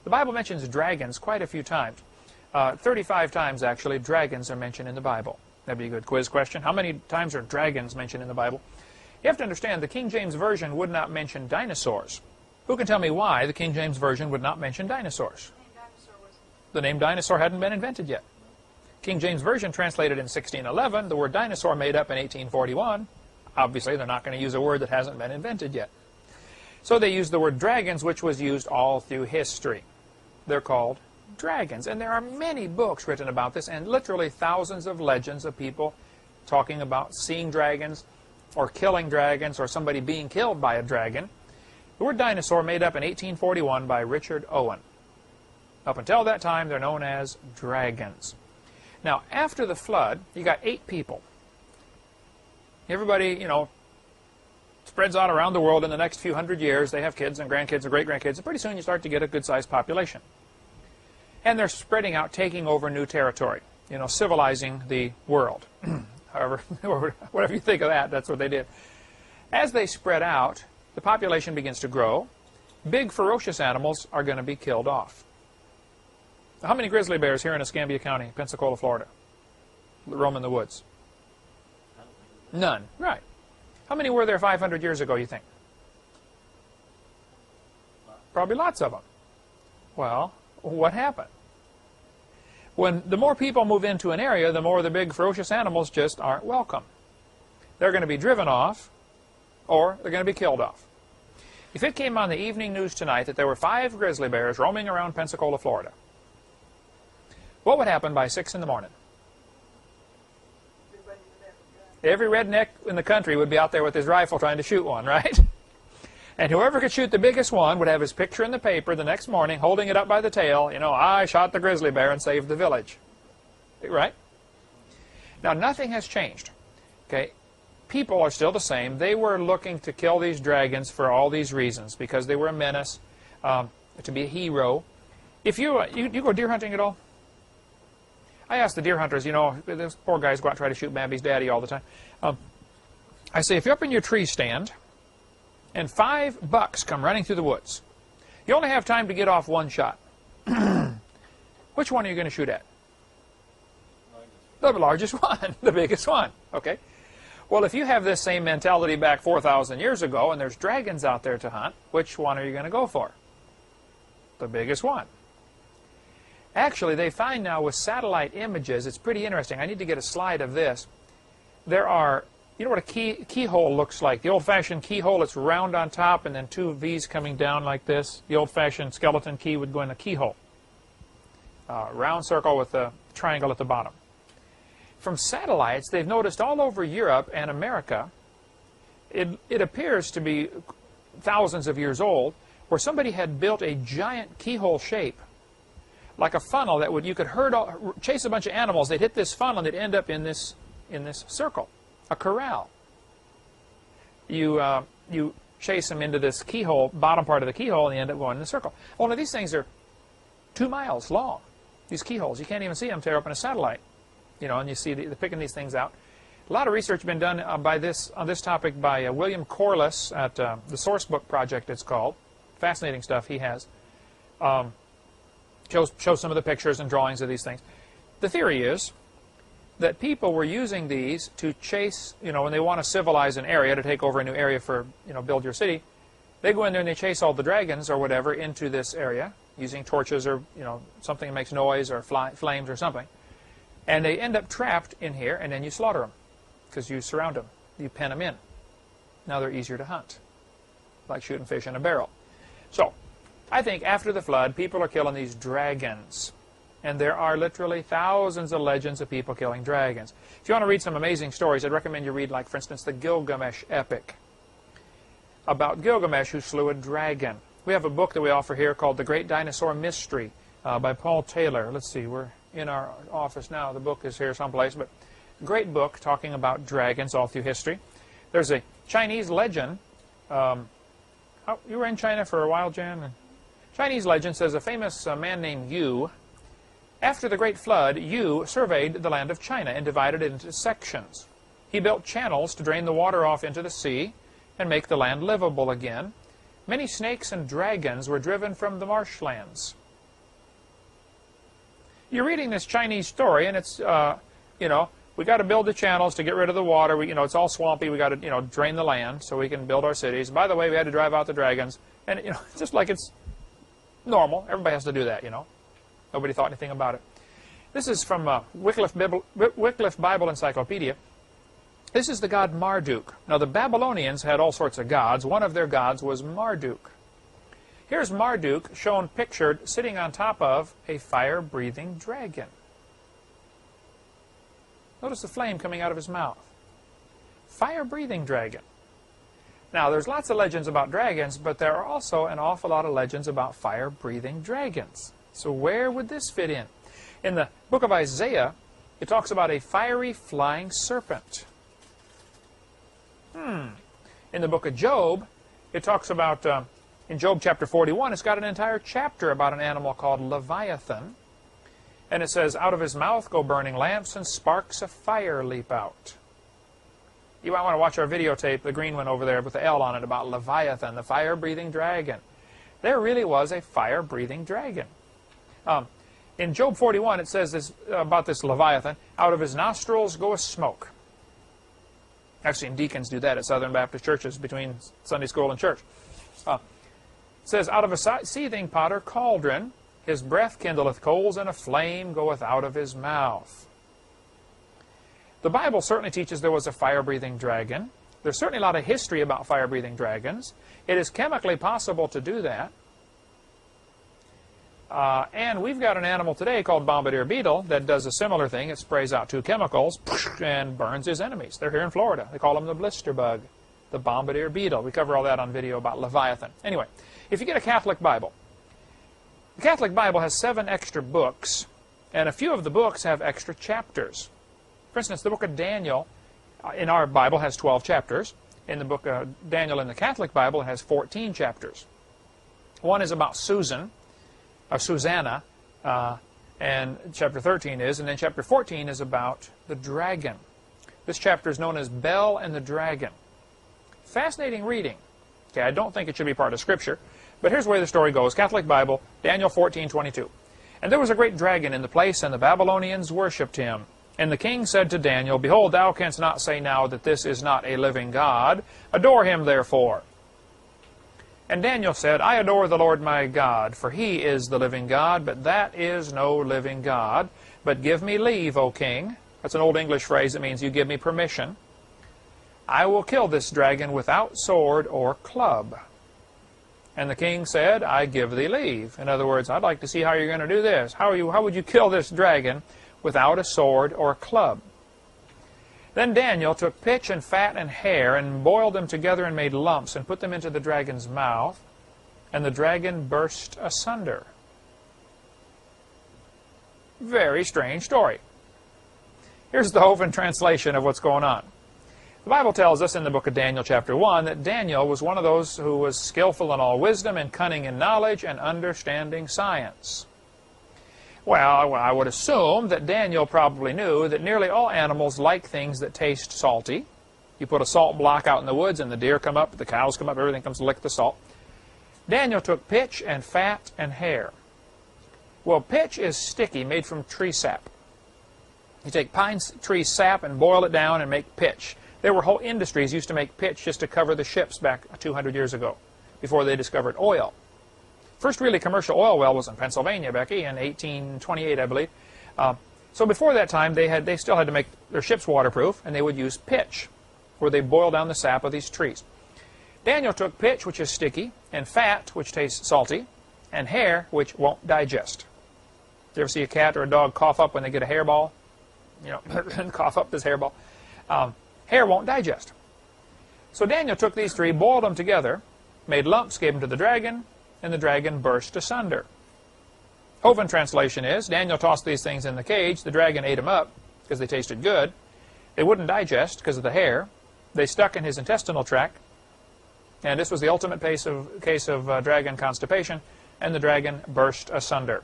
The Bible mentions dragons quite a few times. 35 times, actually, dragons are mentioned in the Bible. That'd be a good quiz question. How many times are dragons mentioned in the Bible? You have to understand, the King James Version would not mention dinosaurs. Who can tell me why the King James Version would not mention dinosaurs? The name dinosaur hadn't been invented yet. King James Version translated in 1611, the word dinosaur made up in 1841. Obviously, they're not going to use a word that hasn't been invented yet. So they used the word dragons, which was used all through history. They're called dragons. And there are many books written about this, and literally thousands of legends of people talking about seeing dragons, or killing dragons, or somebody being killed by a dragon. The word dinosaur made up in 1841 by Richard Owen. Up until that time, they're known as dragons. Now, after the flood, you got 8 people. Everybody, you know, spreads out around the world in the next few hundred years. They have kids and grandkids and great-grandkids, and pretty soon you start to get a good-sized population. And they're spreading out, taking over new territory, you know, civilizing the world. However, whatever you think of that, that's what they did. As they spread out, the population begins to grow. Big, ferocious animals are going to be killed off. How many grizzly bears here in Escambia County, Pensacola, Florida, roam in the woods? None. Right. How many were there 500 years ago, you think? Probably lots of them. Well, what happened? When the more people move into an area, the more the big, ferocious animals just aren't welcome. They're going to be driven off, or they're going to be killed off. If it came on the evening news tonight that there were 5 grizzly bears roaming around Pensacola, Florida, what would happen by 6 in the morning? Every redneck in the country would be out there with his rifle trying to shoot one, right? And whoever could shoot the biggest one would have his picture in the paper the next morning, holding it up by the tail. You know, I shot the grizzly bear and saved the village. Right? Now, nothing has changed. Okay? People are still the same. They were looking to kill these dragons for all these reasons, because they were a menace, to be a hero. If you go deer hunting at all? I ask the deer hunters, you know, those poor guys go out and try to shoot Babby's daddy all the time. I say, if you're up in your tree stand and 5 bucks come running through the woods, you only have time to get off 1 shot. Which one are you going to shoot at? The largest one, the biggest one. Okay. Well, if you have this same mentality back 4,000 years ago and there's dragons out there to hunt, which one are you going to go for? The biggest one. Actually, they find now with satellite images, it's pretty interesting. I need to get a slide of this. There are, you know what a keyhole looks like? The old-fashioned keyhole, it's round on top and then 2 V's coming down like this. The old-fashioned skeleton key would go in a keyhole. Round circle with a triangle at the bottom. From satellites, they've noticed all over Europe and America, it appears to be thousands of years old, where somebody had built a giant keyhole shape, like a funnel that would, you could chase a bunch of animals. They'd hit this funnel and they'd end up in this circle, a corral. You chase them into this keyhole, bottom part of the keyhole, and you end up going in a circle. Only these things are 2 miles long. These keyholes, you can't even see them tear up in a satellite. You know, and you see they're picking these things out. A lot of research has been done on this topic by William Corliss at the Sourcebook Project. It's called. Fascinating stuff he has. Shows some of the pictures and drawings of these things. The theory is that people were using these to chase, you know, when they want to civilize an area, to take over a new area for, you know, build your city, they go in there and they chase all the dragons or whatever into this area using torches or, you know, something that makes noise or flames or something. And they end up trapped in here, and then you slaughter them because you surround them. You pen them in. Now they're easier to hunt, like shooting fish in a barrel. So, I think after the flood, people are killing these dragons. And there are literally thousands of legends of people killing dragons. If you want to read some amazing stories, I'd recommend you read, like, for instance, the Gilgamesh epic about Gilgamesh who slew a dragon. We have a book that we offer here called The Great Dinosaur Mystery by Paul Taylor. Let's see, we're in our office now. The book is here someplace. But great book talking about dragons all through history. There's a Chinese legend. You were in China for a while, Jan? Chinese legend says a famous man named Yu, after the Great Flood, Yu surveyed the land of China and divided it into sections. He built channels to drain the water off into the sea and make the land livable again. Many snakes and dragons were driven from the marshlands. you're reading this Chinese story, and it's, you know, we got to build the channels to get rid of the water. You know, it's all swampy. We got to, you know, drain the land so we can build our cities. By the way, we had to drive out the dragons, and you know, just like it's normal. Everybody has to do that, you know. Nobody thought anything about it. This is from Wycliffe Bible Encyclopedia. This is the god Marduk. Now, the Babylonians had all sorts of gods. One of their gods was Marduk. Here's Marduk shown pictured sitting on top of a fire-breathing dragon. Notice the flame coming out of his mouth. Fire-breathing dragon. Now, there's lots of legends about dragons, but there are also an awful lot of legends about fire-breathing dragons. So where would this fit in? In the book of Isaiah, it talks about a fiery flying serpent. In the book of Job, it talks about, in Job chapter 41, it's got an entire chapter about an animal called Leviathan. And it says, out of his mouth go burning lamps and sparks of fire leap out. You might want to watch our videotape, the green one over there with the L on it, about Leviathan, the fire-breathing dragon. There really was a fire-breathing dragon. In Job 41, it says this, about this Leviathan, out of his nostrils goeth smoke. Actually, deacons do that at Southern Baptist churches between Sunday school and church. It says, out of a seething pot or cauldron, his breath kindleth coals, and a flame goeth out of his mouth. The Bible certainly teaches there was a fire-breathing dragon. There's certainly a lot of history about fire-breathing dragons. It is chemically possible to do that. And we've got an animal today called bombardier beetle that does a similar thing. It sprays out 2 chemicals and burns his enemies. They're here in Florida. They call them the blister bug, the bombardier beetle. We cover all that on video about Leviathan. Anyway, if you get a Catholic Bible, the Catholic Bible has 7 extra books, and a few of the books have extra chapters. For instance, the book of Daniel in our Bible has 12 chapters. In the book of Daniel in the Catholic Bible, it has 14 chapters. One is about Susanna, and chapter 13 is, and then chapter 14 is about the dragon. This chapter is known as Bel and the Dragon. Fascinating reading. Okay, I don't think it should be part of Scripture, but here's the way the story goes. Catholic Bible, Daniel 14:22. And there was a great dragon in the place, and the Babylonians worshipped him. And the king said to Daniel, behold, thou canst not say now that this is not a living God. Adore him, therefore. And Daniel said, I adore the Lord my God, for he is the living God, but that is no living God. But give me leave, O king. That's an old English phrase that means you give me permission. I will kill this dragon without sword or club. And the king said, I give thee leave. In other words, I'd like to see how you're going to do this. How would you kill this dragon without a sword or a club? Then Daniel took pitch and fat and hair and boiled them together and made lumps and put them into the dragon's mouth, and the dragon burst asunder. Very strange story. Here's the HOVIND translation of what's going on. The Bible tells us in the book of Daniel chapter 1 that Daniel was one of those who was skillful in all wisdom and cunning in knowledge and understanding science. Well, I would assume that Daniel probably knew that nearly all animals like things that taste salty. You put a salt block out in the woods and the deer come up, the cows come up, everything comes to lick the salt. Daniel took pitch and fat and hair. Well, pitch is sticky, made from tree sap. You take pine tree sap and boil it down and make pitch. There were whole industries used to make pitch just to cover the ships back 200 years ago, before they discovered oil. First really commercial oil well was in Pennsylvania, Becky, in 1828, I believe. So before that time, they still had to make their ships waterproof, and they would use pitch, where they boil down the sap of these trees. Daniel took pitch, which is sticky, and fat, which tastes salty, and hair, which won't digest. Do you ever see a cat or a dog cough up when they get a hairball? You know, cough up this hairball. Hair won't digest. So Daniel took these 3, boiled them together, made lumps, gave them to the dragon, and the dragon burst asunder. HOVIND translation is, Daniel tossed these things in the cage, the dragon ate them up because they tasted good. They wouldn't digest because of the hair. They stuck in his intestinal tract, and this was the ultimate case of dragon constipation, and the dragon burst asunder.